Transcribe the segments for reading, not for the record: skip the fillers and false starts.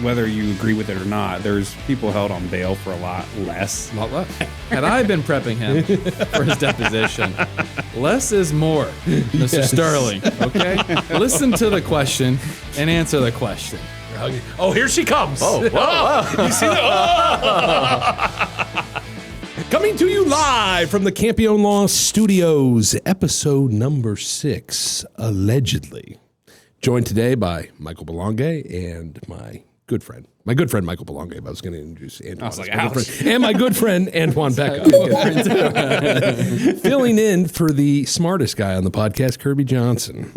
whether you agree with it or not, there's people held on bail for a lot less. Had I been prepping him for his deposition, less is more, Mr. Sterling, okay? Listen to the question and answer the question. Oh, here she comes. Oh. You see that? Coming to you live from the Campione Law Studios, episode number 6, allegedly. Joined today by Michael Belonge and my good friend Michael Belonge. I was going to introduce Antoine. I was like, ouch. And my good friend Antoine Becca. Filling in for the smartest guy on the podcast, Kirby Johnson.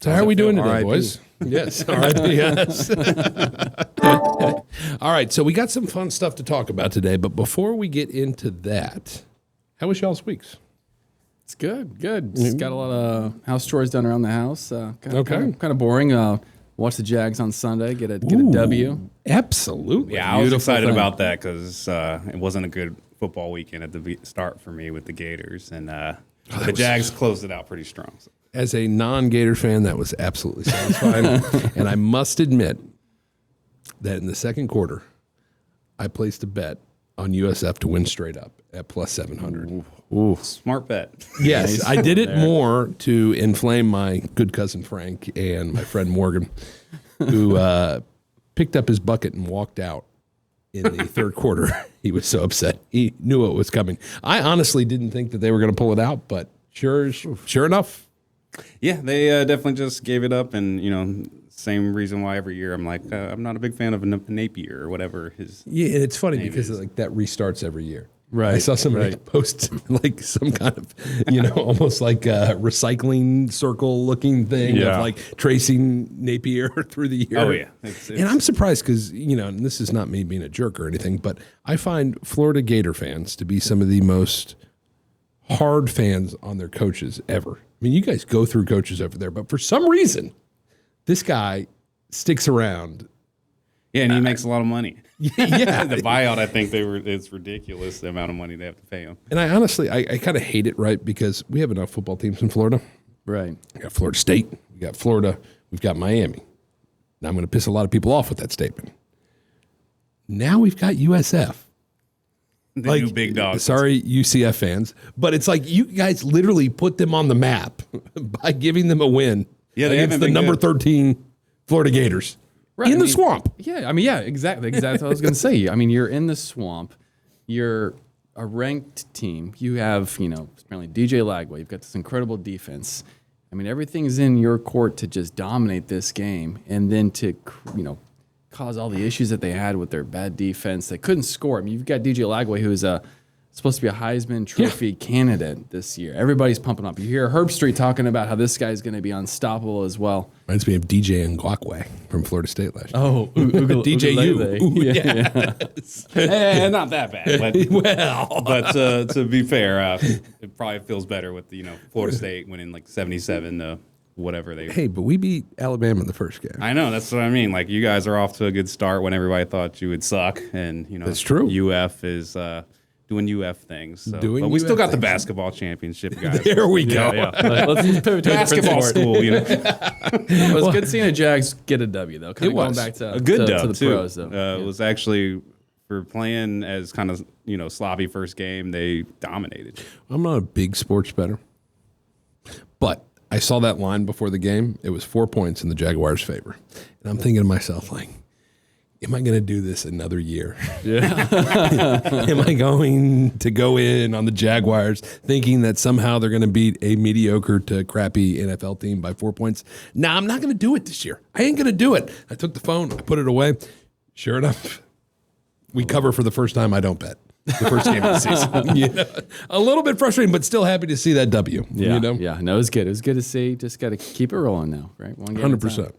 So how are we doing today, boys? Yes, R.I.P. Yes. All right, so we got some fun stuff to talk about today, but before we get into that, how was y'all's weeks? It's good. Just got a lot of house chores done around the house. Okay. Kind of boring. Watch the Jags on Sunday. Get a W. Absolutely. Yeah, I was excited about that because it wasn't a good football weekend at the start for me with the Gators, and the Jags closed it out pretty strong. So. As a non-Gator fan, that was absolutely satisfying. And I must admit that in the second quarter, I placed a bet on USF to win straight up at plus 700. Ooh, smart bet. Yes, Nice. I did it more to inflame my good cousin Frank and my friend Morgan, who picked up his bucket and walked out in the third quarter. He was so upset. He knew it was coming. I honestly didn't think that they were going to pull it out, but sure enough. Yeah, they definitely just gave it up, and same reason why every year I'm like, I'm not a big fan of Napier or whatever his. Yeah, and it's funny because like that restarts every year. Right. I saw somebody post like some kind of, almost like a recycling circle looking thing of like tracing Napier through the year. Oh yeah, and I'm surprised because and this is not me being a jerk or anything, but I find Florida Gator fans to be some of the most hard fans on their coaches ever. I mean, you guys go through coaches over there, but for some reason, this guy sticks around. Yeah, and he makes a lot of money. Yeah. The buyout, I think it's ridiculous the amount of money they have to pay him. And I honestly, I kind of hate it, right? Because we have enough football teams in Florida. Right. We got Florida State, we got Florida, we've got Miami. Now I'm going to piss a lot of people off with that statement. Now we've got USF. The new big dogs. Sorry, UCF fans, but it's like you guys literally put them on the map by giving them a win against the number 13 Florida Gators in the swamp. Yeah, exactly what I was going to say. I mean, you're in the swamp. You're a ranked team. You have, apparently DJ Lagway. You've got this incredible defense. I mean, everything's in your court to just dominate this game, and then to, cause all the issues that they had with their bad defense. They couldn't score. I mean, you've got DJ Lagway, who's supposed to be a Heisman Trophy candidate this year. Everybody's pumping up. You hear Herb Street talking about how this guy's going to be unstoppable as well. Reminds me of DJ Ngakwe from Florida State last year. Oh, DJU. Yeah. Not that bad. But, well, to be fair, it probably feels better with Florida State winning like 77 to whatever they. Hey, but we beat Alabama in the first game. I know, that's what I mean. Like, you guys are off to a good start when everybody thought you would suck, and that's true. UF is doing UF things. So. Doing but we still got the things. basketball championship, guys. There we go. Yeah. Let's pivot to Basketball school, It was good seeing the Jags get a W, though. Kind of going back to a good dub to the too. pros, though. It was actually for playing as kind of sloppy first game. They dominated. I'm not a big sports bettor, but I saw that line before the game. It was 4 points in the Jaguars' favor. And I'm thinking to myself, like, am I going to do this another year? Yeah. Am I going to go in on the Jaguars thinking that somehow they're going to beat a mediocre to crappy NFL team by 4 points? Nah, I'm not going to do it this year. I ain't going to do it. I took the phone. I put it away. Sure enough, we cover for the first time. I don't bet. The first game of the season. A little bit frustrating, but still happy to see that W. Yeah, yeah. No, it was good. It was good to see. Just got to keep it rolling now, right? 1 game 100%.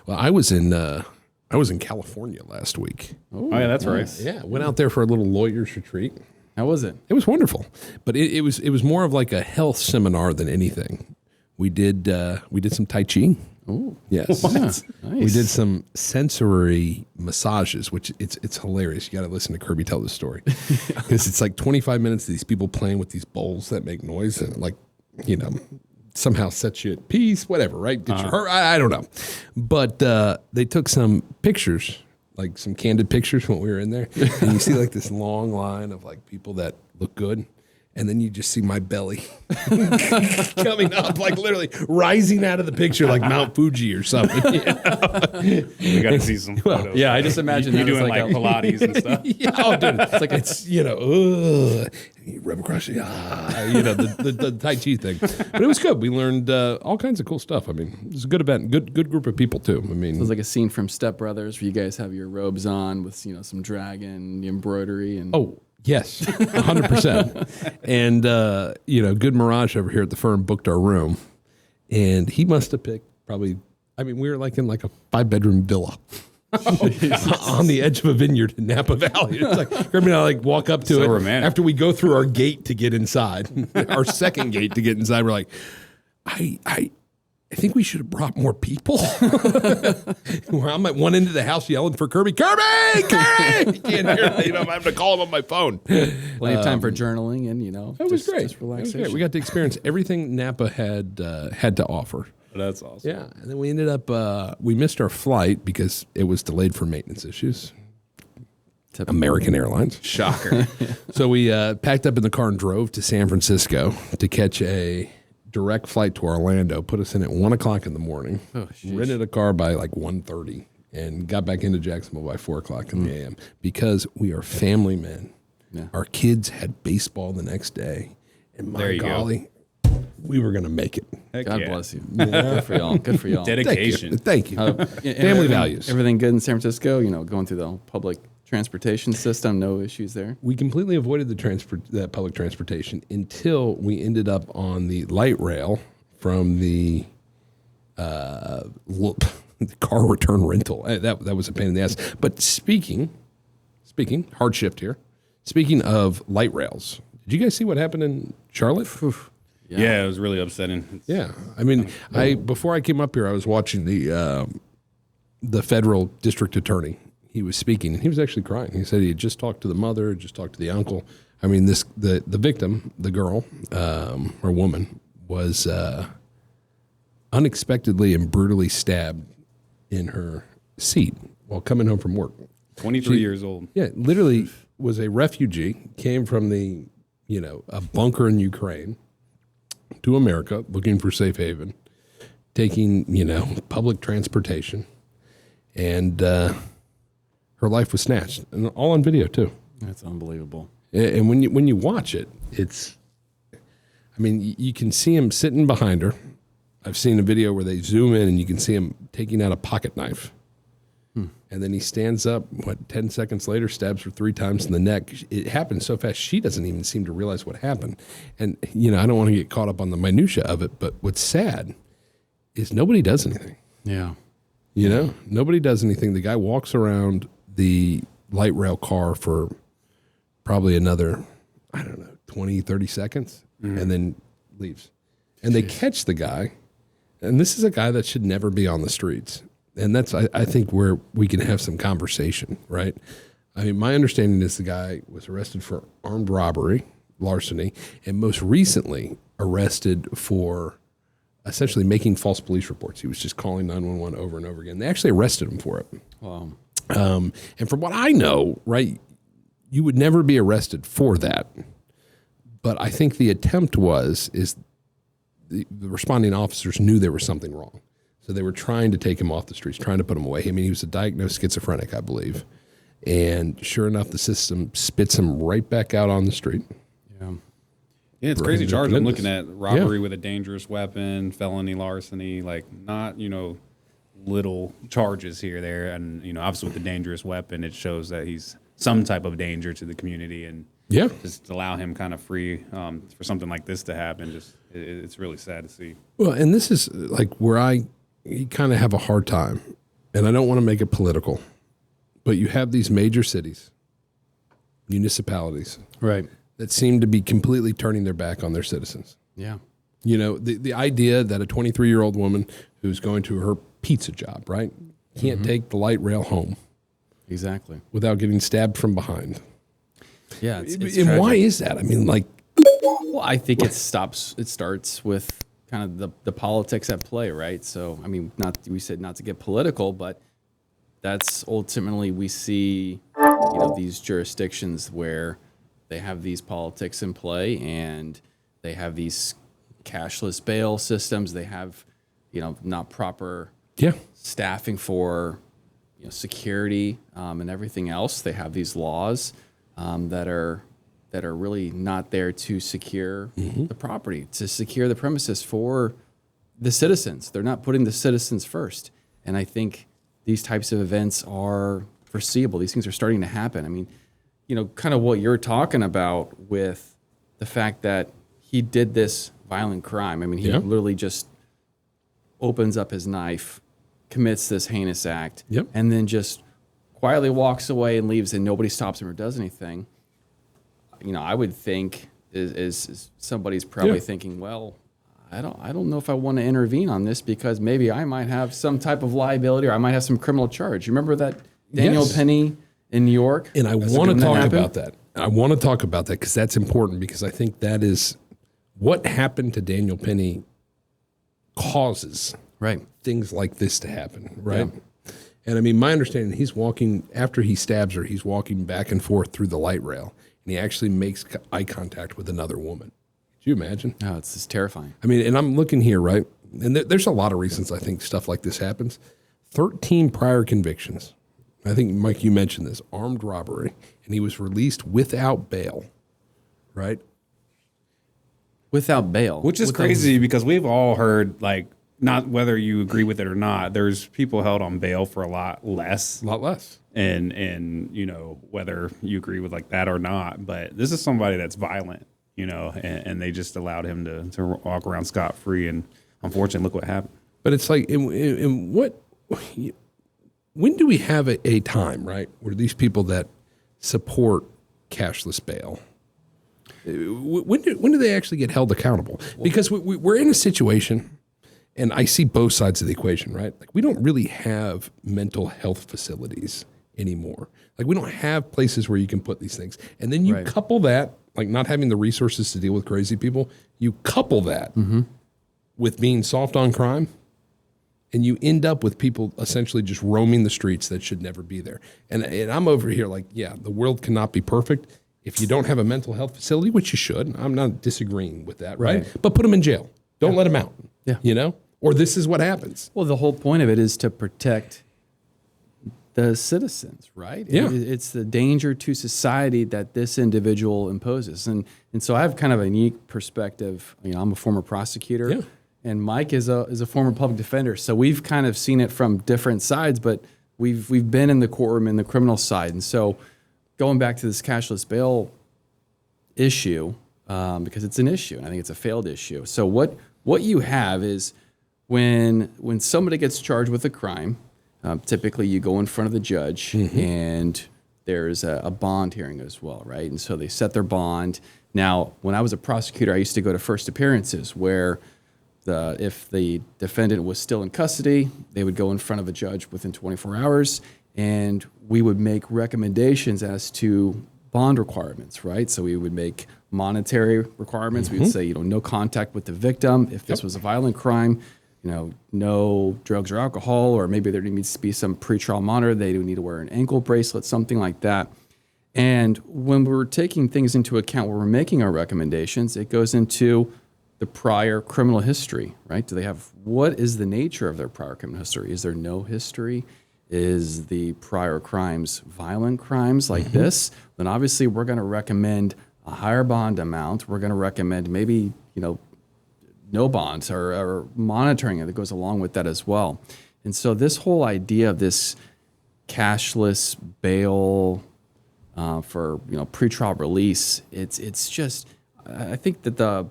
Well, I was in California last week. Oh yeah, that's right. Yeah, went out there for a little lawyers retreat. How was it? It was wonderful, but it was more of like a health seminar than anything. We did some Tai Chi. Oh yes, yeah, nice. We did some sensory massages, which it's hilarious. You got to listen to Kirby tell this story because it's like 25 minutes of these people playing with these bowls that make noise and somehow sets you at peace, whatever, right? Get you hurt? I don't know. But they took some pictures like some candid pictures when we were in there, and you see like this long line of like people that look good. And then you just see my belly coming up, like literally rising out of the picture, like Mount Fuji or something. We got to see some photos. Yeah, I just imagine you that doing as like Pilates and stuff. Yeah, oh, dude, it's like you rub across the Tai Chi thing. But it was good. We learned all kinds of cool stuff. I mean, it was a good event, good group of people too. I mean, it was like a scene from Step Brothers where you guys have your robes on with some dragon embroidery and. Oh. Yes, 100%. And, Good Mirage over here at the firm booked our room. And he must have picked probably, we were like in like a 5-bedroom villa on the edge of a vineyard in Napa Valley. It's like, Kirby and I like walk up to it romantic. after we go through our gate to get inside, our second gate to get inside. We're like, I think we should have brought more people. Where I'm at one end of the house yelling for Kirby. He can't hear me. I'm having to call him on my phone. Plenty of time for journaling and It was great. Just relaxation. We got to experience everything Napa had to offer. That's awesome. Yeah, and then we ended up we missed our flight because it was delayed for maintenance issues. American Airlines. Shocker. So we packed up in the car and drove to San Francisco to catch a direct flight to Orlando, put us in at 1 o'clock in the morning, rented a car by like 1:30, and got back into Jacksonville by 4 o'clock in the a.m. because we are family men. Yeah. Our kids had baseball the next day, and my golly, we were going to make it. Heck God yeah. bless you. Good for y'all. Good for y'all. Dedication. Thank you. Family values. Everything good in San Francisco? Going through the public transportation system, no issues there? We completely avoided the public transportation until we ended up on the light rail from the car return rental. That was a pain in the ass. But speaking, hard shift here. Speaking of light rails, did you guys see what happened in Charlotte? Yeah, it was really upsetting. Yeah, before I came up here, I was watching the federal district attorney. He was speaking, and he was actually crying. He said he had just talked to the mother, just talked to the uncle. The victim, the girl or woman, was unexpectedly and brutally stabbed in her seat while coming home from work. 23 years old. Yeah, literally was a refugee, came from a bunker in Ukraine to America looking for safe haven, taking, public transportation, and her life was snatched, and all on video too. That's unbelievable. And when you watch it, you can see him sitting behind her. I've seen a video where they zoom in and you can see him taking out a pocket knife. And then he stands up, 10 seconds later, stabs her 3 times in the neck. It happens so fast, she doesn't even seem to realize what happened. And, I don't want to get caught up on the minutia of it, but what's sad is nobody does anything. Yeah. Nobody does anything. The guy walks around the light rail car for probably another, 20, 30 seconds, and then leaves. And they catch the guy, and this is a guy that should never be on the streets. And that's, I think, where we can have some conversation, right? My understanding is the guy was arrested for armed robbery, larceny, and most recently arrested for essentially making false police reports. He was just calling 911 over and over again. They actually arrested him for it. Wow. And from what I know, right, you would never be arrested for that. But I think the attempt is the responding officers knew there was something wrong. So they were trying to take him off the streets, trying to put him away. He was a diagnosed schizophrenic, I believe. And sure enough, the system spits him right back out on the street. Yeah. Yeah, it's crazy charge. I'm looking at robbery with a dangerous weapon, felony larceny, not, little charges here, there. And, obviously with the dangerous weapon, it shows that he's some type of danger to the community. And just allow him kind of free for something like this to happen. It's really sad to see. Well, and this is where I kind of have a hard time, and I don't want to make it political, but you have these major cities, municipalities, right, that seem to be completely turning their back on their citizens. Yeah. The idea that a 23-year-old woman who's going to her pizza job, right, can't take the light rail home. Exactly. Without getting stabbed from behind. Yeah. It's and tragic. why is that? Well, I think it starts with kind of the politics at play, right? So, not to get political, but that's ultimately we see, these jurisdictions where they have these politics in play and they have these cashless bail systems. They have, not proper staffing for, security and everything else. They have these laws that are really not there to secure the property, to secure the premises for the citizens. They're not putting the citizens first. And I think these types of events are foreseeable. These things are starting to happen. I mean, kind of what you're talking about with the fact that he did this violent crime. I mean, he literally just opens up his knife, commits this heinous act, and then just quietly walks away and leaves, and nobody stops him or does anything. I would think is somebody's probably thinking, well, I don't know if I want to intervene on this because maybe I might have some type of liability or I might have some criminal charge. You remember that Daniel Penny in New York? And I want to talk about that. I want to talk about that because that's important, because I think that is what happened to Daniel Penny causes things like this to happen, right? Yeah. And I mean, my understanding, he's walking, after he stabs her, he's walking back and forth through the light rail, and he actually makes eye contact with another woman. Could you imagine? Oh, it's just terrifying. I mean, and I'm looking here, right? And there's a lot of reasons I think stuff like this happens. 13 prior convictions. I think, Mike, you mentioned this, armed robbery, and he was released without bail, right? Without bail. Which is crazy because we've all heard, like, not whether you agree with it or not, there's people held on bail for a lot less. A lot less. And whether you agree with like that or not, but this is somebody that's violent, and they just allowed him to walk around scot-free, and unfortunately, look what happened. But it's like, when do we have a time, right, where these people that support cashless bail, when do they actually get held accountable? Because we're in a situation, and I see both sides of the equation, right? Like, we don't really have mental health facilities anymore. Like, we don't have places where you can put these things. And then you couple that, like not having the resources to deal with crazy people, you couple that with being soft on crime, and you end up with people essentially just roaming the streets that should never be there. And I'm over here like, yeah, the world cannot be perfect. If you don't have a mental health facility, which you should, I'm not disagreeing with that, right? But put them in jail. Don't let them out, or this is what happens. Well, the whole point of it is to protect the citizens, right? Yeah. It's the danger to society that this individual imposes. And so I have kind of a unique perspective. I'm a former prosecutor, and Mike is a former public defender. So we've kind of seen it from different sides, but we've been in the courtroom in the criminal side. And so going back to this cashless bail issue, because it's an issue, and I think it's a failed issue. So what you have is when somebody gets charged with a crime, typically you go in front of the judge and there's a bond hearing as well, right? And so they set their bond. Now, when I was a prosecutor, I used to go to first appearances where if the defendant was still in custody, they would go in front of a judge within 24 hours, and we would make recommendations as to bond requirements, right? So we would make monetary requirements. We would say, no contact with the victim. If this was a violent crime, no drugs or alcohol, or maybe there needs to be some pretrial monitor. They do need to wear an ankle bracelet, something like that. And when we're taking things into account, when we're making our recommendations, it goes into the prior criminal history, right? What is the nature of their prior criminal history? Is there no history? Is the prior crimes violent crimes like this? Then obviously we're going to recommend a higher bond amount. We're going to recommend maybe, no bonds or monitoring that goes along with that as well. And so this whole idea of this cashless bail for pretrial release, it's just, I think that the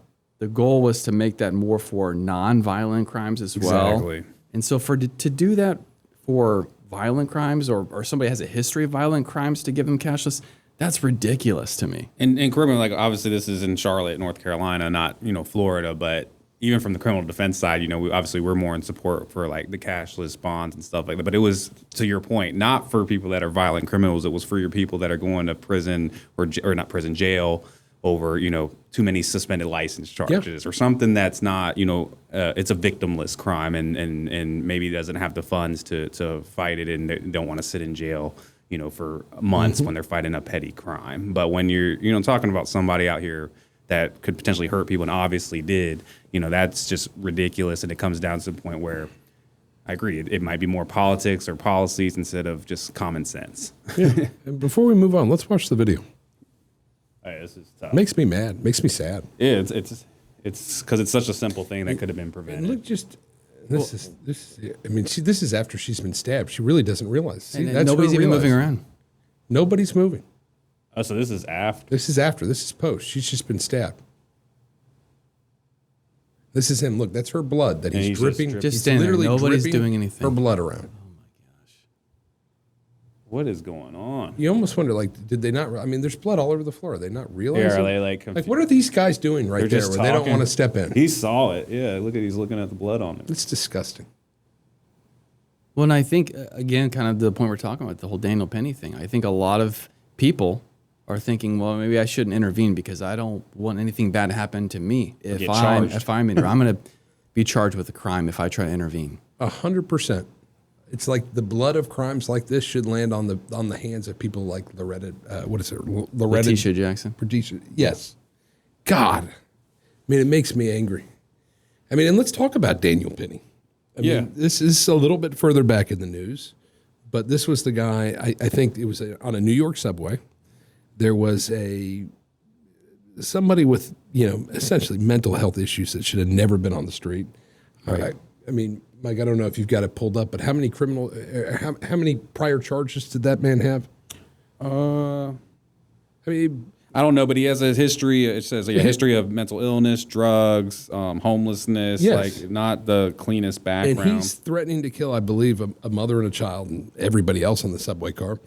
goal was to make that more for non-violent crimes as well. Exactly. And so to do that for violent crimes or somebody has a history of violent crimes to give them cashless, that's ridiculous to me. And criminal, like obviously this is in Charlotte, North Carolina, not Florida, but even from the criminal defense side, we're more in support for like the cashless bonds and stuff like that. But it was, to your point, not for people that are violent criminals. It was for your people that are going to prison or not prison, jail, over, too many suspended license charges or something that's not, it's a victimless crime and maybe doesn't have the funds to fight it and they don't want to sit in jail, for months when they're fighting a petty crime. But when you're, talking about somebody out here that could potentially hurt people and obviously did, that's just ridiculous. And it comes down to the point where I agree. It might be more politics or policies instead of just common sense. Yeah. And before we move on, let's watch the video. Hey, this is tough. Makes me mad. Makes me sad. Yeah, it's because it's such a simple thing that could have been prevented. And look, this is. I mean, this is after she's been stabbed. She really doesn't realize. See, and nobody's even moving around. Nobody's moving. Oh, so this is after. This is after. This is post. She's just been stabbed. This is him. Look, that's her blood that he's dripping. Just standing there. Nobody's doing anything. Her blood around. What is going on? You almost wonder, did they not? I mean, there's blood all over the floor. Are they not realizing? Yeah, are they confused? What are these guys doing right there where they don't want to step in? He saw it. Yeah, look at he's looking at the blood on it. It's disgusting. Well, and I think, again, kind of the point we're talking about, the whole Daniel Penny thing. I think a lot of people are thinking, well, maybe I shouldn't intervene because I don't want anything bad to happen to me. If I'm going to be charged with a crime if I try to intervene. 100%. It's like the blood of crimes like this should land on the hands of people like Letitia Jackson. Yes. God. I mean, it makes me angry. I mean, and let's talk about Daniel Penny. I mean, this is a little bit further back in the news, but this was the guy, I think it was on a New York subway. There was somebody with, essentially mental health issues that should have never been on the street. Right. I mean, Mike, I don't know if you've got it pulled up, but how many how many prior charges did that man have? I mean, I don't know, but he has a history. It says a history of mental illness, drugs, homelessness, like not the cleanest background. And he's threatening to kill, I believe, a mother and a child and everybody else on the subway car,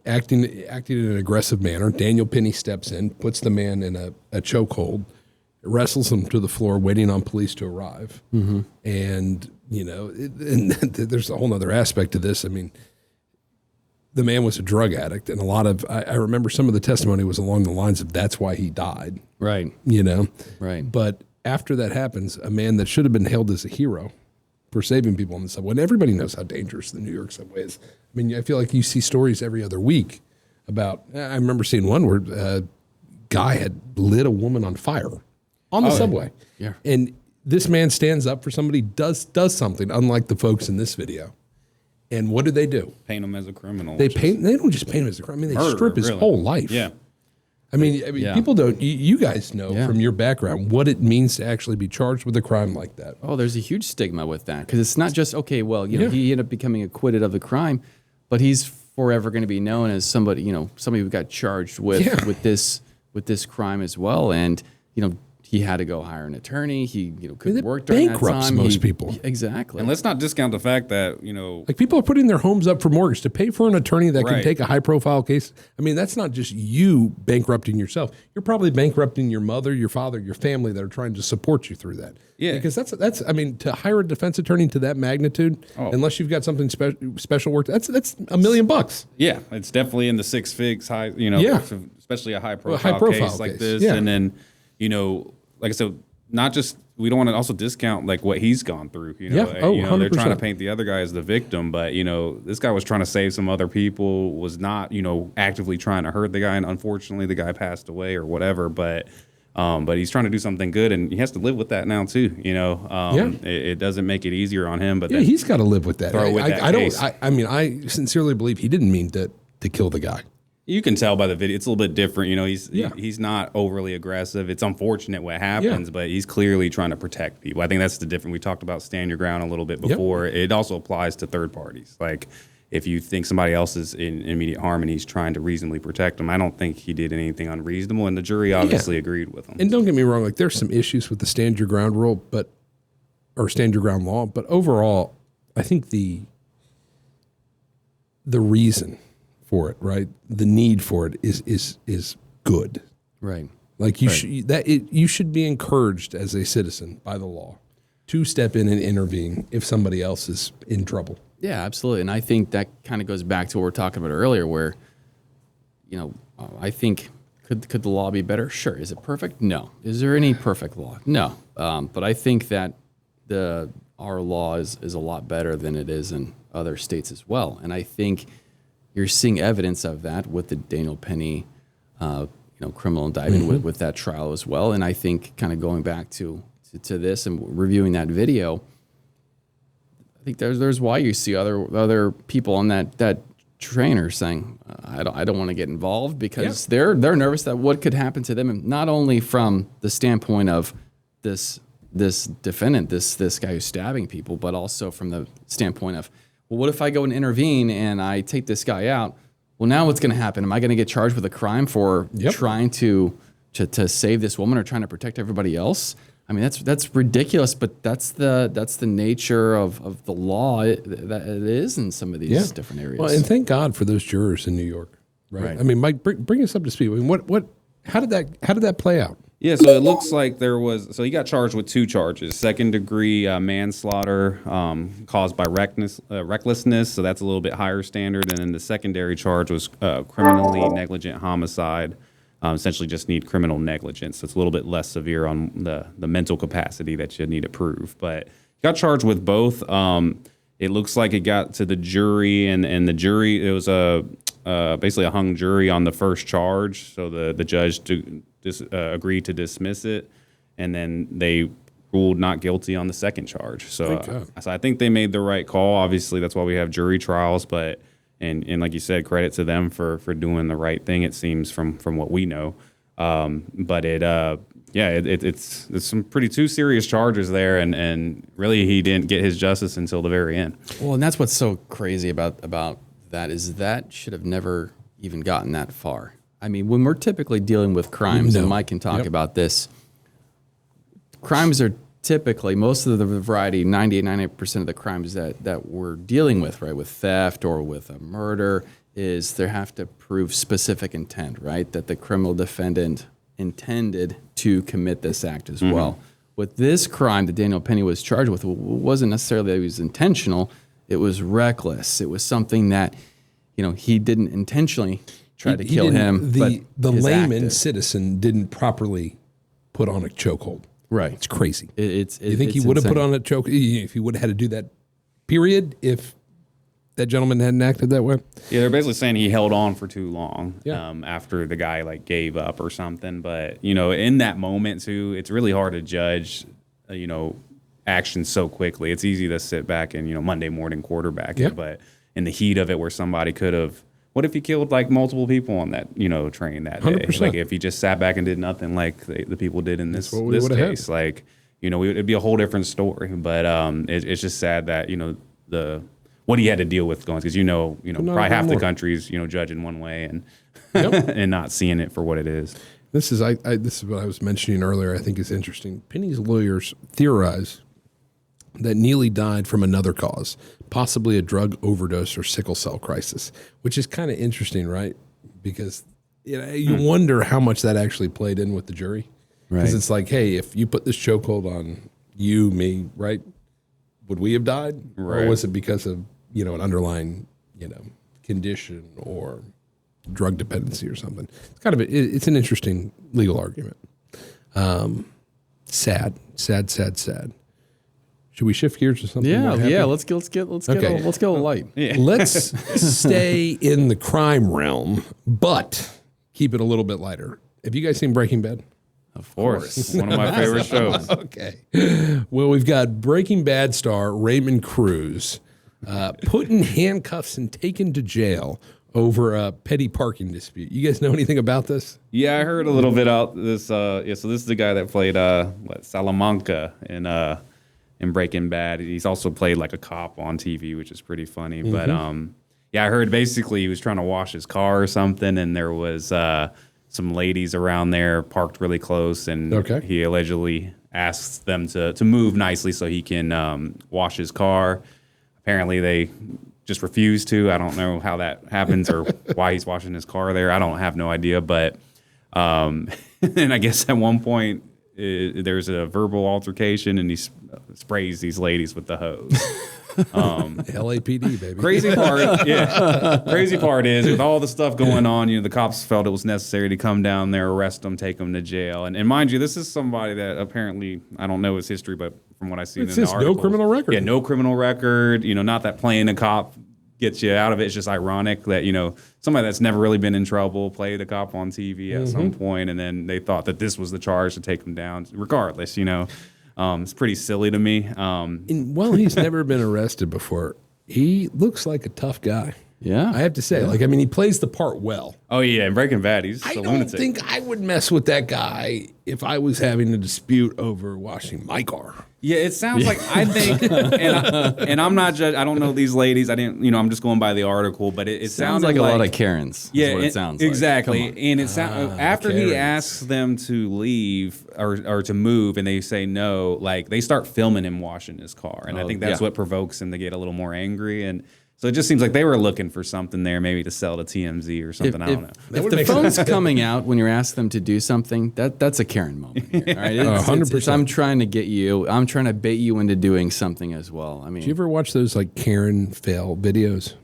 acting in an aggressive manner. Daniel Penny steps in, puts the man in a chokehold, wrestles him to the floor, waiting on police to arrive. Mm-hmm. And and there's a whole other aspect to this. I mean, the man was a drug addict, and I remember some of the testimony was along the lines of that's why he died. Right. Right. But after that happens, a man that should have been hailed as a hero for saving people on the subway, and everybody knows how dangerous the New York subway is. I mean, I feel like you see stories every other week about, I remember seeing one where a guy had lit a woman on fire on the subway. Yeah. And this man stands up for somebody, does something, unlike the folks in this video. And what do? Paint him as a criminal. They don't just paint him as a criminal. I mean, they strip his whole life. Yeah. I mean, people don't, you guys know from your background what it means to actually be charged with a crime like that. Oh, there's a huge stigma with that because it's not just, okay, well, he ended up becoming acquitted of the crime, but he's forever going to be known as somebody who got charged with this crime as well. And, he had to go hire an attorney. He, couldn't work during that time. Bankrupts most people. Exactly. And let's not discount the fact that, like people are putting their homes up for mortgage to pay for an attorney that can take a high profile case. I mean, that's not just you bankrupting yourself. You're probably bankrupting your mother, your father, your family that are trying to support you through that. Yeah. Because that's I mean, to hire a defense attorney to that magnitude, unless you've got something special work, that's $1 million. Yeah. It's definitely in the six figs high, especially a high profile case like this. Yeah. And then, like I said, not just, we don't want to also discount like what he's gone through. They're trying to paint the other guy as the victim, but this guy was trying to save some other people, was not actively trying to hurt the guy, and unfortunately the guy passed away or whatever. But he's trying to do something good, and he has to live with that now too. It doesn't make it easier on him, but he's got to live with that. I sincerely believe he didn't mean to kill the guy. You can tell by the video; it's a little bit different. He's not overly aggressive. It's unfortunate what happens, but he's clearly trying to protect people. I think that's the difference. We talked about stand your ground a little bit before. Yep. It also applies to third parties. Like if you think somebody else is in immediate harm and he's trying to reasonably protect them, I don't think he did anything unreasonable, and the jury obviously agreed with him. And don't get me wrong; like there's some issues with the stand your ground rule, or stand your ground law, but overall, I think the reason for it, right? The need for it is good, right? Like you should be encouraged as a citizen by the law to step in and intervene if somebody else is in trouble. Yeah, absolutely. And I think that kind of goes back to what we were talking about earlier, where I think Could the law be better? Sure. Is it perfect? No. Is there any perfect law? No. But I think that our law is a lot better than it is in other states as well. And I think you're seeing evidence of that with the Daniel Penny, criminal indictment with that trial as well. And I think kind of going back to this and reviewing that video, I think there's why you see other people on that trainer saying, I don't want to get involved because they're nervous that what could happen to them, and not only from the standpoint of this defendant, this guy who's stabbing people, but also from the standpoint of, well, what if I go and intervene and I take this guy out? Well, now what's going to happen? Am I going to get charged with a crime for trying to save this woman or trying to protect everybody else? I mean, that's ridiculous, but that's the nature of the law that it is in some of these different areas. Well, and thank God for those jurors in New York, right? I mean, Mike, bring us up to speed. I mean, how did that play out? Yeah, so it looks like he got charged with 2 charges: second-degree manslaughter caused by recklessness, so that's a little bit higher standard, and then the secondary charge was criminally negligent homicide. Essentially just need criminal negligence. So it's a little bit less severe on the mental capacity that you need to prove. But got charged with both. It looks like it got to the jury, and the jury, it was basically a hung jury on the first charge. So the judge agreed to dismiss it, and then they ruled not guilty on the second charge. So I think they made the right call. Obviously, that's why we have jury trials, but And like you said, credit to them for doing the right thing. It seems from what we know, but it's some pretty 2 serious charges there, and really he didn't get his justice until the very end. Well, and that's what's so crazy about that is that should have never even gotten that far. I mean, when we're typically dealing with crimes, and Mike can talk about this, crimes are typically, most of the variety, 98% of the crimes that we're dealing with, right, with theft or with a murder, is they have to prove specific intent, right, that the criminal defendant intended to commit this act as well. With this crime that Daniel Penny was charged with, it wasn't necessarily that he was intentional, it was reckless. It was something that, he didn't intentionally try to kill him. The layman citizen didn't properly put on a chokehold. Right. It's crazy. You think he would have put on a choke if he would have had to do that, period, if that gentleman hadn't acted that way? Yeah, they're basically saying he held on for too long after the guy gave up or something. But, in that moment, too, it's really hard to judge, action so quickly. It's easy to sit back and, Monday morning quarterback it. But in the heat of it where somebody could have, what if he killed multiple people on that, train that day? 100%. Like if he just sat back and did nothing like the people did in this case, it'd be a whole different story. But it's just sad that, what he had to deal with going, because probably half the country's, judging one way and and not seeing it for what it is. This is what I was mentioning earlier. I think is interesting. Penny's lawyers theorize that Neely died from another cause, possibly a drug overdose or sickle cell crisis, which is kind of interesting, right? Because you wonder how much that actually played in with the jury. Because it's like, hey, if you put this chokehold on you, me, right, would we have died? Right. Or was it because of, an underlying, condition or drug dependency or something? It's kind of it's an interesting legal argument. Sad. Should we shift gears to something? Yeah. Let's go light. Yeah. Let's stay in the crime realm, but keep it a little bit lighter. Have you guys seen Breaking Bad? Of course, one of my favorite shows. Okay. Well, we've got Breaking Bad star Raymond Cruz put in handcuffs and taken to jail over a petty parking dispute. You guys know anything about this? Yeah, I heard a little bit about this. So this is the guy that played Salamanca in Breaking Bad. He's also played like a cop on TV, which is pretty funny. But I heard basically he was trying to wash his car or something, and there was some ladies around there parked really close, and he allegedly asked them to move nicely so he can wash his car. Apparently they just refused to. I don't know how that happens or why he's washing his car there. I don't have no idea. But and I guess at one point there's a verbal altercation, and he sprays these ladies with the hose. LAPD, baby. Crazy part is with all the stuff going on, the cops felt it was necessary to come down there, arrest him, take him to jail. And mind you, this is somebody that apparently, I don't know his history, but from what I see in the articles, no criminal record. Yeah, no criminal record. Not that playing a cop gets you out of it. It's just ironic that, somebody that's never really been in trouble played a cop on TV at some point, and then they thought that this was the charge to take him down. Regardless, it's pretty silly to me. Well, he's never been arrested before. He looks like a tough guy. Yeah. I have to say, he plays the part well. Oh, yeah, in Breaking Bad, he's I a don't lunatic. think I would mess with that guy if I was having a dispute over washing my car. Yeah, it sounds like I think, and I'm not judging. I don't know these ladies. I didn't, I'm just going by the article, but it sounds like a lot of Karens. Yeah, is what it sounds exactly. like. And it sounds after Karens. he asks them to leave or to move, and they say no, they start filming him washing his car, and I think that's what provokes him to get a little more angry. And so it just seems like they were looking for something there, maybe to sell to TMZ or something. I don't know. If the phone's coming out when you're asking them to do something, that's a Karen moment here. All right? 100%. I'm trying to get you. I'm trying to bait you into doing something as well. I mean, Do you ever watch those Karen fail videos?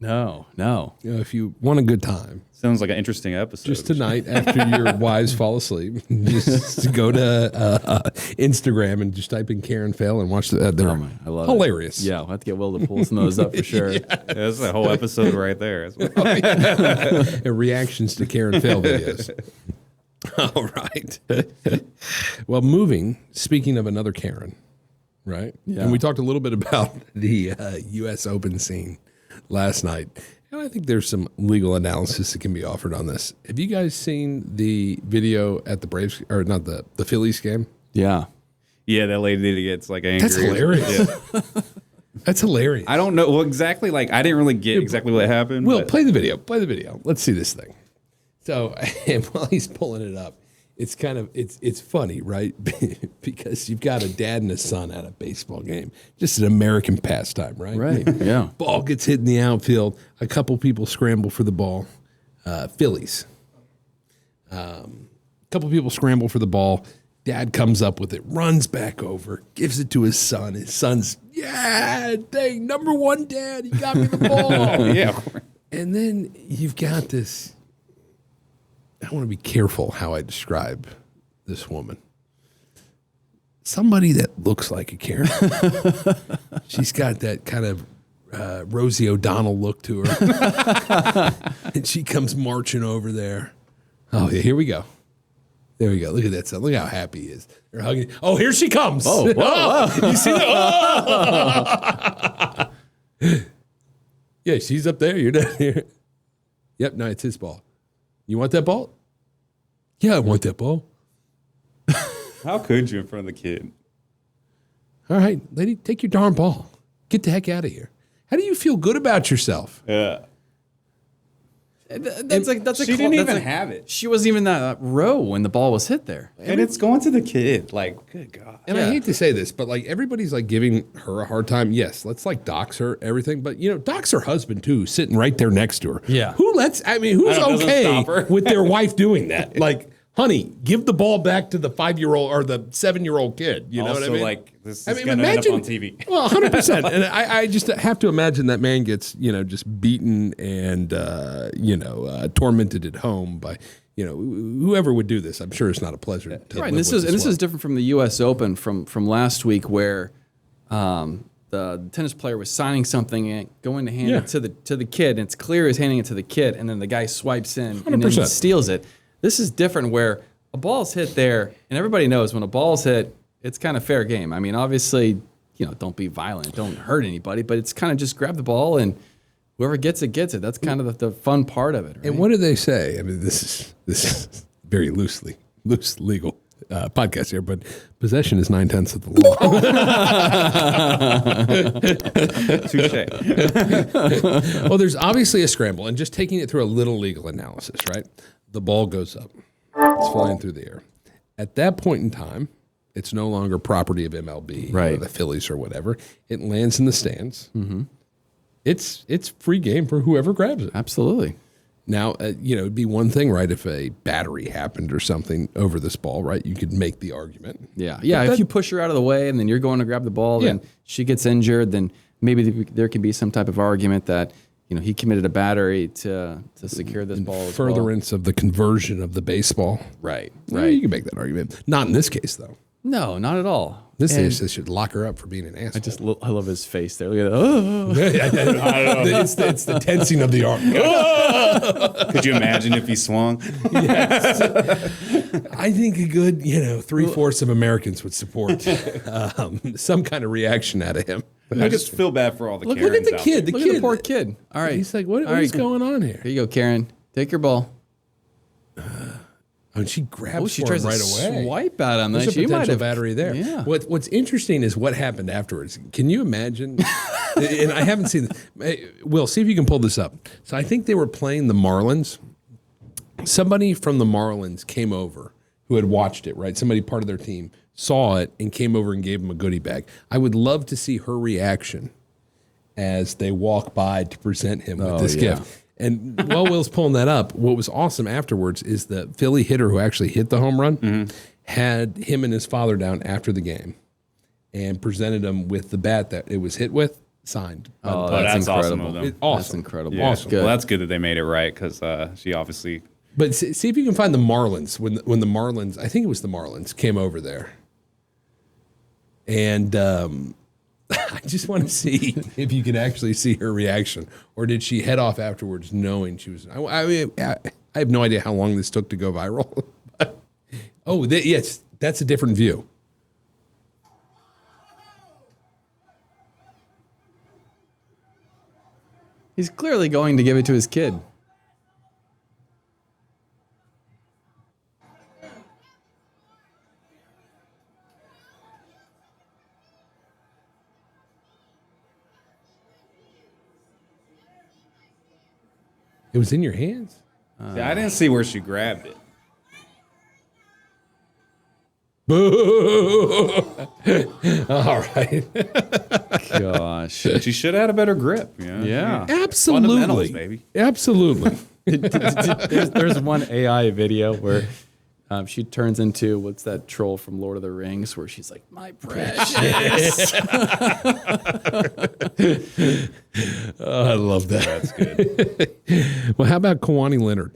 no. If you want a good time, Sounds like an interesting episode. just tonight after your wives fall asleep, just go to Instagram and just type in Karen fail and watch that. They're I love hilarious. it. Yeah, I'll have to get Will to pull some of those up for sure. Yeah, that's a whole episode right there. And reactions to Karen fail videos. All right. Well, speaking of another Karen, right? Yeah. And we talked a little bit about the U.S. Open scene last night. And I think there's some legal analysis that can be offered on this. Have you guys seen the video at the Braves, or not the Phillies game? Yeah. Yeah, that lady gets angry. That's hilarious. Yeah. That's hilarious. I don't know. Well, exactly. I didn't really get exactly what happened. Will, but play the video. Play the video. Let's see this thing. So, and while he's pulling it up, it's funny, right? Because you've got a dad and a son at a baseball game. Just an American pastime, right? Right. Yeah. Ball gets hit in the outfield. A couple people scramble for the ball. Phillies. A couple people scramble for the ball. Dad comes up with it, runs back over, gives it to his son. His son's, dang, number one, Dad, he got me the ball. yeah. And then you've got this. I want to be careful how I describe this woman. Somebody that looks like a Karen. She's got that kind of Rosie O'Donnell look to her. And she comes marching over there. Oh, yeah, here we go. There we go. Look at that son. Look how happy he is. They're hugging. Oh, here she comes. Oh, whoa. You see that? Oh. Yeah, she's up there. You're down here. Yep, no, it's his ball. You want that ball? Yeah, I want that ball. How could you in front of the kid? All right, lady, take your darn ball. Get the heck out of here. How do you feel good about yourself? Yeah. That's She didn't even have it. She wasn't even that row when the ball was hit there. And it's going to the kid. Good God. And I hate to say this, but everybody's giving her a hard time. Yes, let's dox her, everything. But dox her husband too, sitting right there next to her. Yeah. Who's doesn't okay stop her. with their wife doing that? Honey, give the ball back to the 5-year-old or the 7-year-old kid. You know what I mean? This is going to end up on TV. Well, 100%. And I just have to imagine that man gets, just beaten and, tormented at home by, whoever would do this. I'm sure it's not a pleasure. To Right, live and this with is different from the U.S. Open from last week where the tennis player was signing something and going to hand it to the kid, and it's clear he's handing it to the kid, and then the guy swipes in and then 100%. steals it. This is different where a ball's hit there, and everybody knows when a ball's hit, it's kind of fair game. I mean, obviously, don't be violent, don't hurt anybody, but it's kind of just grab the ball and whoever gets it, gets it. That's kind of the fun part of it. Right? And what do they say? I mean, this is very loose legal podcast here, but possession is 9/10 of the law. Touche. Well, there's obviously a scramble, and just taking it through a little legal analysis, right? The ball goes up. It's flying through the air. At that point in time, it's no longer property of MLB or Right. the Phillies or whatever. It lands in the stands. Mm-hmm. It's free game for whoever grabs it. Absolutely. Now, it'd be one thing, right, if a battery happened or something over this ball, right? You could make the argument. Yeah. If you push her out of the way and then you're going to grab the ball, then she gets injured, then maybe there could be some type of argument that he committed a battery to secure this ball. Furtherance of the conversion of the baseball. Right. Yeah, you can make that argument. Not in this case, though. No, not at all. This case, they should lock her up for being an asshole. I love his face there. Look at that. Oh. It's the tensing of the arm. Could you imagine if he swung? Yes. I think a good 3/4 of Americans would support some kind of reaction out of him. I just feel bad for all the Karens. Look at the kid. Look at the poor kid. All right. He's like, what is going on here? Here you go, Karen. Take your ball. And she grabs she for tries him right to away. swipe at him. There's a She might potential have battery there. Yeah. What's interesting is what happened afterwards. Can you imagine? And I haven't seen this. Will, see if you can pull this up. So I think they were playing the Marlins. Somebody from the Marlins came over who had watched it, right? Somebody part of their team saw it and came over and gave him a goodie bag. I would love to see her reaction as they walk by to present him with this gift. And while Will's pulling that up, what was awesome afterwards is the Philly hitter who actually hit the home run had him and his father down after the game and presented him with the bat that it was hit with, signed. Oh, that's incredible. awesome of them. Awesome. That's incredible. Yeah. Awesome. Good. Well, that's good that they made it right because she obviously. But see if you can find the Marlins when the Marlins, I think it was the Marlins, came over there. And I just want to see if you can actually see her reaction, or did she head off afterwards knowing she was? I have no idea how long this took to go viral. Yes, that's a different view. He's clearly going to give it to his kid. It was in your hands. I didn't see where she grabbed it. Boo! All right. Gosh. She should have had a better grip. Yeah. Absolutely. Fundamentals, baby. Absolutely. There's one AI video where she turns into, what's that troll from Lord of the Rings, where she's like, my precious. Oh, I love that. That's good. Well, how about Kawhi Leonard?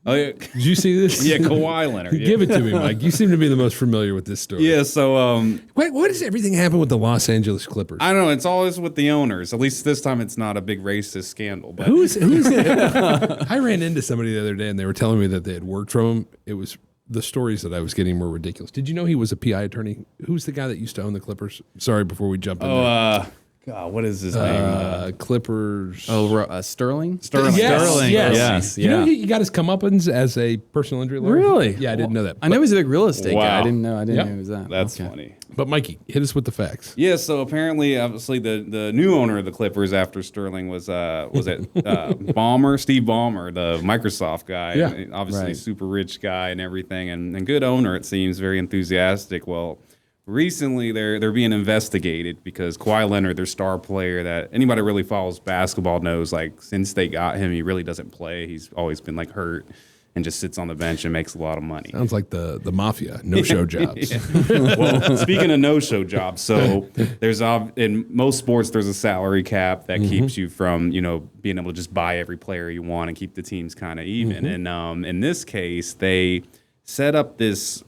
Oh, yeah. Did you see this? Yeah, Kawhi Leonard. Yeah. Give it to me, Mike. You seem to be the most familiar with this story. Yeah, so Wait, what does everything happen with the Los Angeles Clippers? I don't know. It's always with the owners. At least this time, it's not a big racist scandal. But Who's I ran into somebody the other day, and they were telling me that they had worked from him. It was the stories that I was getting were ridiculous. Did you know he was a PI attorney? Who's the guy that used to own the Clippers? Sorry, before we jump in there. God, what is his name? Clippers. Sterling? Sterling. Yes, Sterling. yes. Yeah. You know he got his comeuppance as a personal injury lawyer? Really? Yeah, I didn't know that. I know he's a big real estate guy. Wow. I didn't know Yep. he was that. That's Okay. funny. But Mikey, hit us with the facts. Yeah, so apparently, obviously, the new owner of the Clippers after Sterling was it Ballmer, Steve Ballmer, the Microsoft guy. Yeah. And obviously, Right. super rich guy and everything, and good owner. It seems very enthusiastic. Well, recently they're being investigated because Kawhi Leonard, their star player, that anybody really follows basketball knows, like since they got him, he really doesn't play. He's always been like hurt and just sits on the bench and makes a lot of money. Sounds like the mafia, no-show jobs. Well, speaking of no-show jobs, so there's in most sports there's a salary cap that keeps you from being able to just buy every player you want and keep the teams kind of even. And in this case, they set up this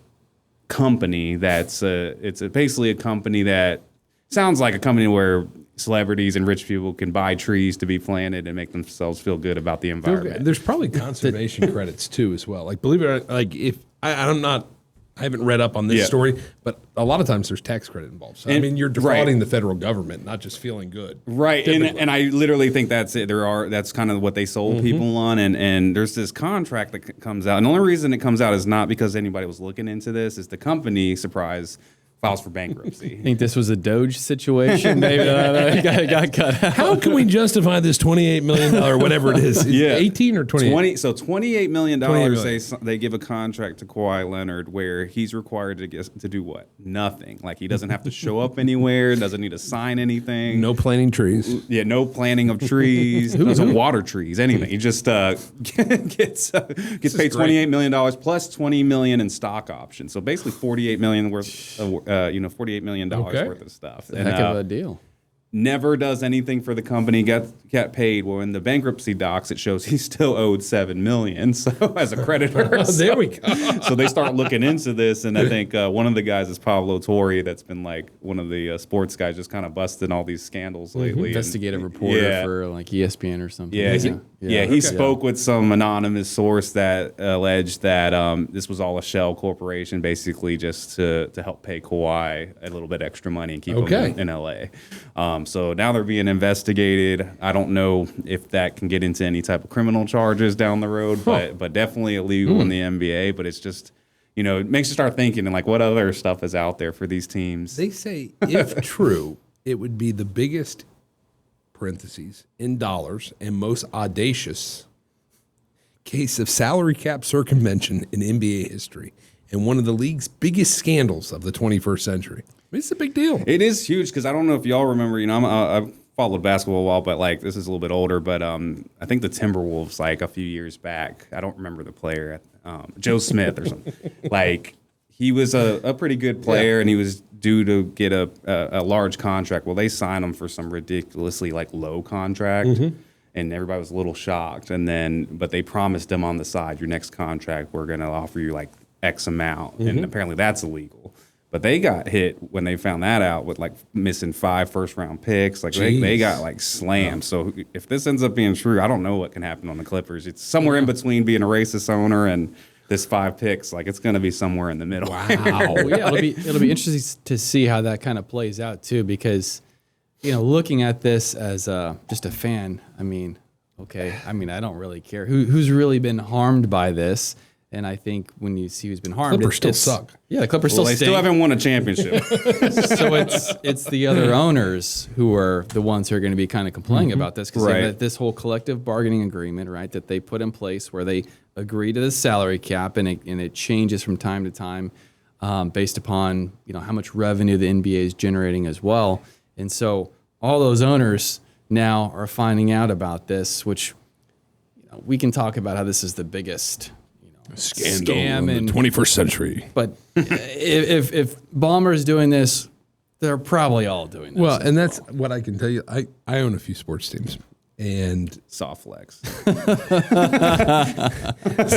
company that's basically a company that sounds like a company where celebrities and rich people can buy trees to be planted and make themselves feel good about the environment. There's probably conservation credits too, as well. Like, believe it or not, like if I haven't read up on this story, but a lot of times there's tax credit involved. So, I mean, you're defrauding the federal government, not just feeling good. Right, and I literally think that's it. That's kind of what they sold people on, and there's this contract that comes out, and the only reason it comes out is not because anybody was looking into this. Is the company, surprise, files for bankruptcy. I think this was a Doge situation. Maybe got cut out. How can we justify this $28 million, whatever it is? Yeah. 18 or 28? So $28 million. $28 They give a contract to Kawhi Leonard where he's required to do what? Nothing. Like he doesn't have to show up anywhere. Doesn't need to sign anything. No planting trees. Yeah, no planting of trees. Doesn't water trees. Anything. He just gets paid $28 million plus $20 million in stock options. So basically $48 million worth of $48 million worth of stuff. Heck of a deal. never does anything for the company, get paid. Well, in the bankruptcy docs, it shows he still owed $7 million. So as a creditor, There we go. So they start looking into this, and I think one of the guys is Pablo Torre. That's been like one of the sports guys, just kind of busting all these scandals lately. Investigative reporter for like ESPN or something. He spoke with some anonymous source that alleged that this was all a shell corporation, basically just to help pay Kawhi a little bit extra money and keep him in LA. So now they're being investigated. I don't know if that can get into any type of criminal charges down the road, but definitely illegal in the NBA. But it's just, it makes you start thinking and like what other stuff is out there for these teams. They say, if true, it would be the biggest, parentheses, in dollars, and most audacious case of salary cap circumvention in NBA history and one of the league's biggest scandals of the 21st century. It's a big deal. It is huge because I don't know if y'all remember, I've followed basketball a while, but like this is a little bit older, but I think the Timberwolves like a few years back, I don't remember the player, Joe Smith or something. Like he was a pretty good player and he was due to get a large contract. Well, they signed him for some ridiculously like low contract and everybody was a little shocked. But they promised him on the side, your next contract, we're going to offer you like X amount. And apparently that's illegal. But they got hit when they found that out with like missing 5 first-round picks. Like they got like slammed. So if this ends up being true, I don't know what can happen on the Clippers. It's somewhere in between being a racist owner and this 5 picks. Like it's going to be somewhere in the middle. Wow. It'll be interesting to see how that kind of plays out too, because looking at this as just a fan, I don't really care who's really been harmed by this. And I think when you see who's been harmed, Clippers still suck. Yeah, the Clippers they still haven't won a championship. So it's the other owners who are the ones who are going to be kind of complaining about this because this whole collective bargaining agreement, right, that they put in place where they agree to the salary cap and it changes from time to time based upon how much revenue the NBA is generating as well. And so all those owners now are finding out about this, which we can talk about how this is the biggest scam in the 21st century. But if Ballmer's doing this, they're probably all doing this. Well, and that's what I can tell you. I own a few sports teams. And soft flex.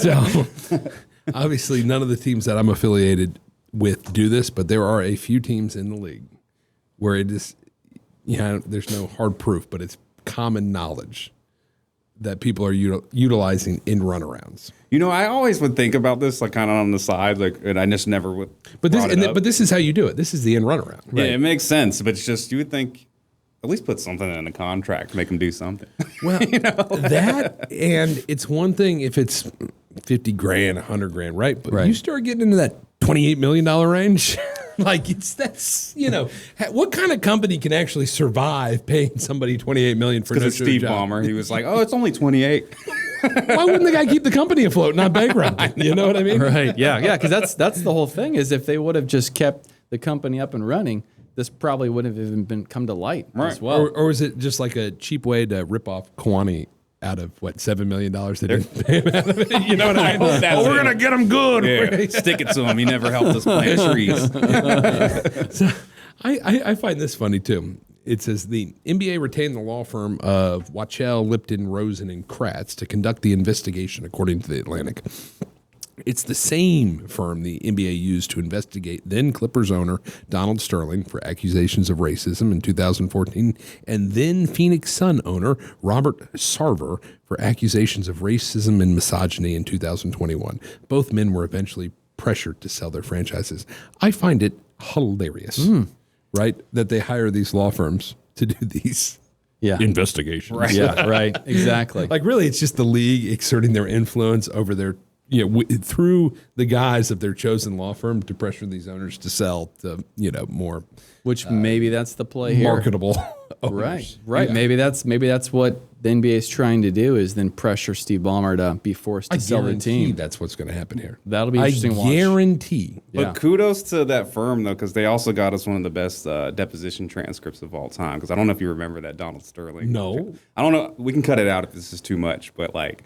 So obviously none of the teams that I'm affiliated with do this, but there are a few teams in the league where it is, there's no hard proof, but it's common knowledge that people are utilizing in runarounds. I always would think about this like kind of on the side, like, and I just never would. But this is how you do it. This is the in runaround. Right? Yeah, it makes sense, but it's just you would think at least put something in the contract, make them do something. Well, that and it's one thing if it's $50,000, $100,000, right? But you start getting into that $28 million range. Like that's what kind of company can actually survive paying somebody $28 million for no Steve job? Ballmer? He was like, "Oh, it's only 28." Why wouldn't the guy keep the company afloat, not bankrupt? You know what I mean? Right? Yeah. Because that's the whole thing. Is if they would have just kept the company up and running, this probably wouldn't have even come to light as well. Or is it just like a cheap way to rip off Kawhi out of $7 million they didn't pay him out of it? You know what I mean? We're gonna get him good. Yeah. Stick it to him. He never helped us plant trees. So I find this funny too. It says the NBA retained the law firm of Wachtel, Lipton, Rosen, and Kratz to conduct the investigation, according to the Atlantic. It's the same firm the NBA used to investigate then Clippers owner Donald Sterling for accusations of racism in 2014 and then Phoenix Sun owner Robert Sarver for accusations of racism and misogyny in 2021. Both men were eventually pressured to sell their franchises. I find it hilarious, right, that they hire these law firms to do these investigations. Right. Yeah, right. Exactly. Like really, it's just the league exerting their influence over their through the guise of their chosen law firm to pressure these owners to sell to, more. Which maybe that's the play here. Marketable owners. Right. Yeah. Maybe that's what the NBA is trying to do is then pressure Steve Ballmer to be forced to sell the team. That's what's going to happen here. That'll be interesting to watch. I guarantee. But kudos to that firm, though, because they also got us one of the best deposition transcripts of all time. Because I don't know if you remember that Donald Sterling. No. I don't know. We can cut it out if this is too much, but like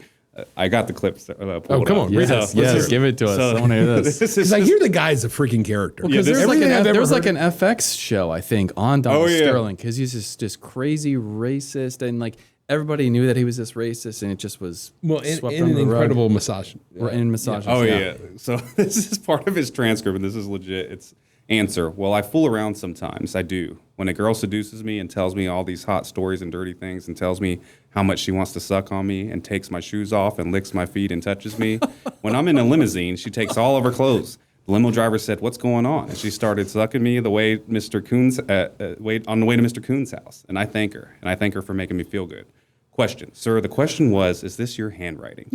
I got the clips pulled come on, read Yes, that. yes, give it to us. I want to hear this. Because I hear the guy's a freaking character. Because this- there's Everything like I've an ever FX show, I think, on Donald yeah. Sterling, because he's just crazy racist, and like everybody knew that he was this racist, and it just was Well, swept in under an the rug. incredible massage. In massage. Oh yeah. So this is part of his transcript, and this is legit. It's answer. Well, I fool around sometimes. I do. When a girl seduces me and tells me all these hot stories and dirty things, and tells me how much she wants to suck on me, and takes my shoes off and licks my feet and touches me. When I'm in a limousine, she takes all of her clothes. The limo driver said, "What's going on?" And she started sucking me the way Mr. Coon's on the way to Mr. Coon's house. And I thank her. And I thank her for making me feel good. Question, sir. The question was, is this your handwriting?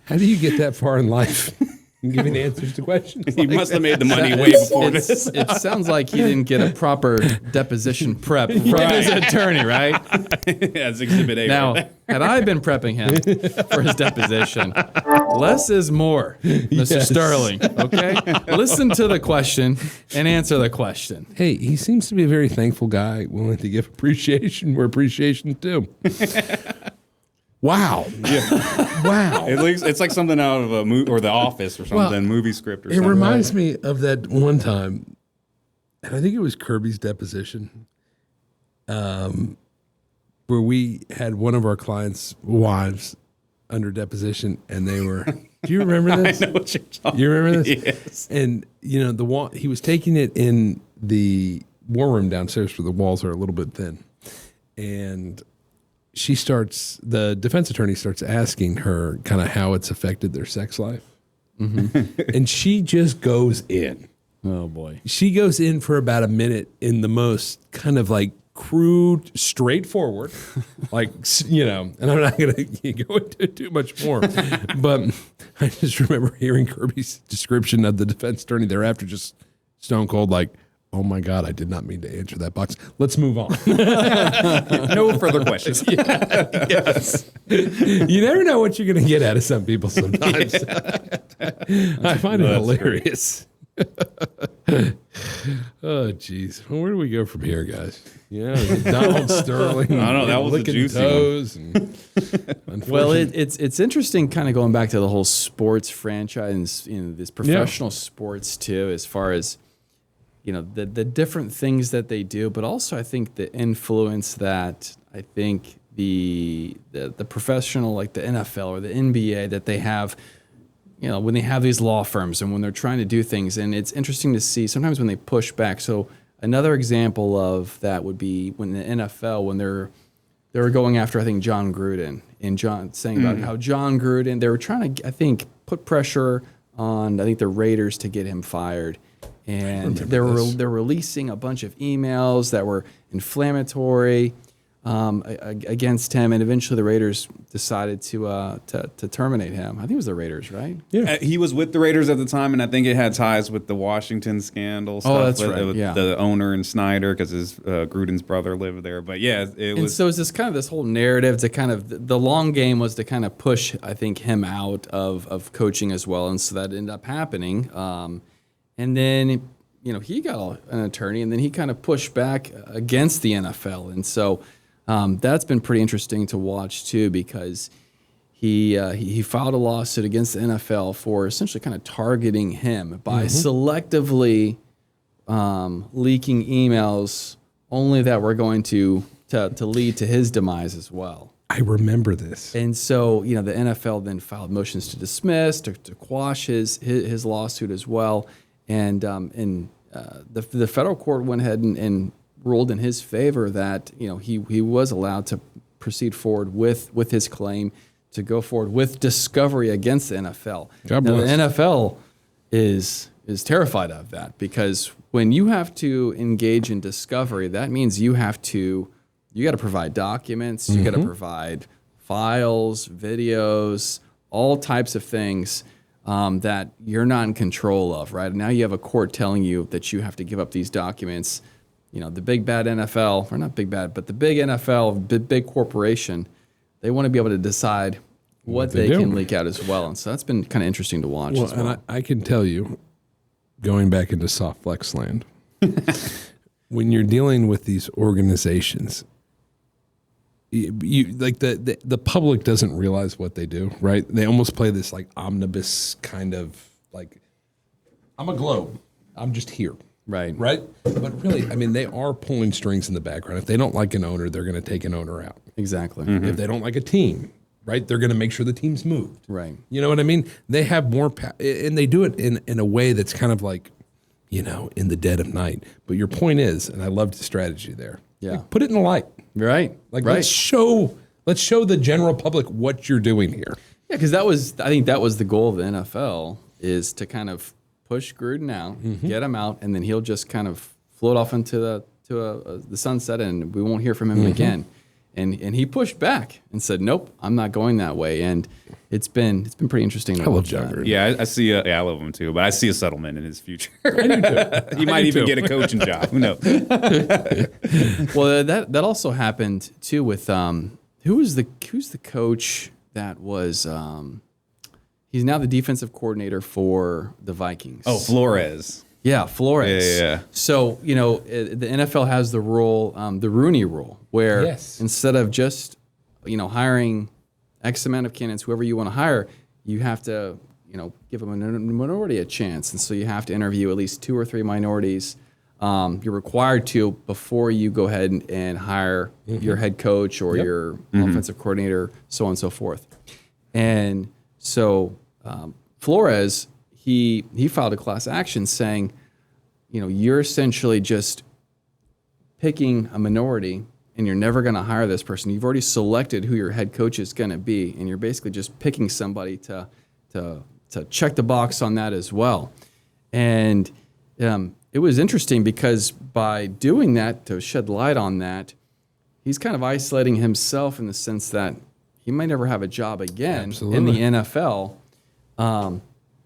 How do you get that far in life? Giving answers to questions. He like must have that? made the money way before It's- this. It sounds like he didn't get a proper deposition prep from his attorney, right? That's Exhibit A. Now, right had I been prepping him for his deposition, less is more, Mr. Yes. Sterling. Okay, listen to the question and answer the question. Hey, he seems to be a very thankful guy, willing to give appreciation where appreciation due. Wow. Wow. It's like something out of a movie or The Office or something, Well, movie script or It something. reminds me of that one time, and I think it was Kirby's deposition, where we had one of our clients' wives under deposition, and they were. Do you remember this? I know what you're talking. You remember this? Yes. And you know he was taking it in the war room downstairs where the walls are a little bit thin, and the defense attorney starts asking her kind of how it's affected their sex life. And she just goes in. Oh boy. She goes in for about a minute in the most kind of like crude, straightforward, like, and I'm not going to go into too much more, but I just remember hearing Kirby's description of the defense attorney thereafter, just stone cold, like, oh my God, I did not mean to answer that box. Let's move on. No further questions. Yes. You never know what you're going to get out of some people sometimes. I find it hilarious. Oh, geez. Well, where do we go from here, guys? Yeah, Donald Sterling. I know, that was a licking juicy toes Well, it's interesting, kind of going back to the whole sports franchise, this professional sports too, as far as the different things that they do, but also I think the influence that I think the professional, like the NFL or the NBA, that they have, when they have these law firms and when they're trying to do things. And it's interesting to see sometimes when they push back. So another example of that would be when the NFL, when they were going after, I think, John Gruden, and saying about how John Gruden, they were trying to, I think, put pressure on, I think, the Raiders to get him fired. And they're releasing a bunch of emails that were inflammatory against him, and eventually the Raiders decided to terminate him. I think it was the Raiders, right? Yeah. He was with the Raiders at the time, and I think it had ties with the Washington scandal stuff. That's right. With Yeah. the owner and Snyder, because his Gruden's brother lived there. But yeah, it And was. so it's this whole narrative to kind of, the long game was to kind of push, I think, him out of coaching as well, and so that ended up happening. And then, he got an attorney, and then he kind of pushed back against the NFL. And so that's been pretty interesting to watch too, because he filed a lawsuit against the NFL for essentially kind of targeting him by selectively leaking emails only that were going to lead to his demise as well. I remember this. And so, the NFL then filed motions to dismiss, to quash his lawsuit as well. And the federal court went ahead and ruled in his favor that he was allowed to proceed forward with his claim, to go forward with discovery against the NFL. God Now, bless. the NFL is terrified of that, because when you have to engage in discovery, that means you got to provide documents, you got to provide files, videos, all types of things that you're not in control of, right? Now you have a court telling you that you have to give up these documents. The big bad NFL, or not big bad, but the big NFL, big corporation, they want to be able to decide what they can leak out as well. And so that's been kind of interesting to watch as well. And I can tell you, going back into soft flex land, when you're dealing with these organizations, you like the public doesn't realize what they do, right? They almost play this like omnibus kind of like, I'm a globe, I'm just here. Right. But really, I mean, they are pulling strings in the background. If they don't like an owner, they're going to take an owner out. Exactly. If they don't like a team, right, they're going to make sure the team's moved. Right. You know what I mean? They have more, and they do it in a way that's kind of like, you know, in the dead of night. But your point is, and I loved the strategy there. Yeah. Like, put it in the light. Right. Like right. let's show the general public what you're doing here. Yeah, because I think that was the goal of the NFL, is to kind of push Gruden out, get him out, and then he'll just kind of float off into the sunset, and we won't hear from him again. And he pushed back and said, "Nope, I'm not going that way." And it's been pretty interesting to watch that. Yeah, I see. I love him too, but I see a settlement in his future. I do too. He might even get a coaching job. Who knows? Well, that also happened too with who's the coach that was he's now the defensive coordinator for the Vikings. Oh, Flores. Yeah, Flores. Yeah. So, you know, the NFL has the rule, the Rooney rule, where instead of just, you know, hiring X amount of candidates, whoever you want to hire, you have to, you know, give a minority a chance. And so you have to interview at least 2 or 3 minorities. You're required to before you go ahead and hire your head coach or your offensive coordinator, so on and so forth. And so Flores, he filed a class action saying, you know, you're essentially just picking a minority and you're never going to hire this person. You've already selected who your head coach is going to be, and you're basically just picking somebody to check the box on that as well. And it was interesting because by doing that, to shed light on that, he's kind of isolating himself in the sense that he might never have a job again in the NFL.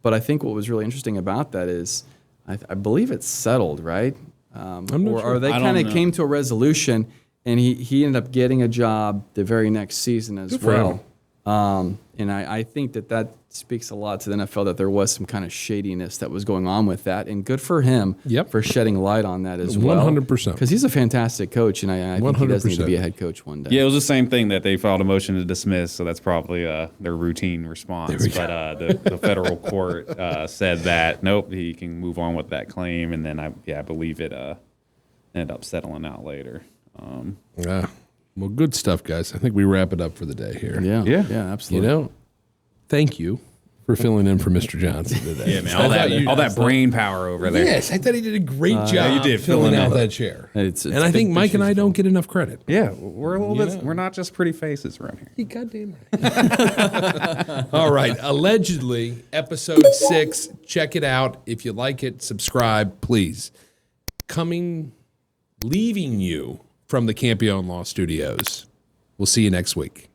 But I think what was really interesting about that is I believe it's settled, right? Or they kind of came to a resolution, and he ended up getting a job the very next season as well. And I think that speaks a lot to the NFL, that there was some kind of shadiness that was going on with that, and good for him for shedding light on that as well. 100%. Because he's a fantastic coach, and I think he does need to be a head coach one day. Yeah, it was the same thing that they filed a motion to dismiss, so that's probably their routine response. But the federal court said that, nope, he can move on with that claim, and then I believe it ended up settling out later. Yeah. Well, good stuff, guys. I think we wrap it up for the day here. Yeah, absolutely. You know, thank you for filling in for Mr. Johnson today. Yeah, man, all that brain power over there. Yes, I thought he did a great job. You did filling out that chair. It's and I think Mike and I don't get enough credit. Yeah, we're a little bit. We're not just pretty faces around here. You goddamn right. All right, allegedly, episode 6. Check it out. If you like it, subscribe, please. Leaving you from the Campione Law Studios. We'll see you next week.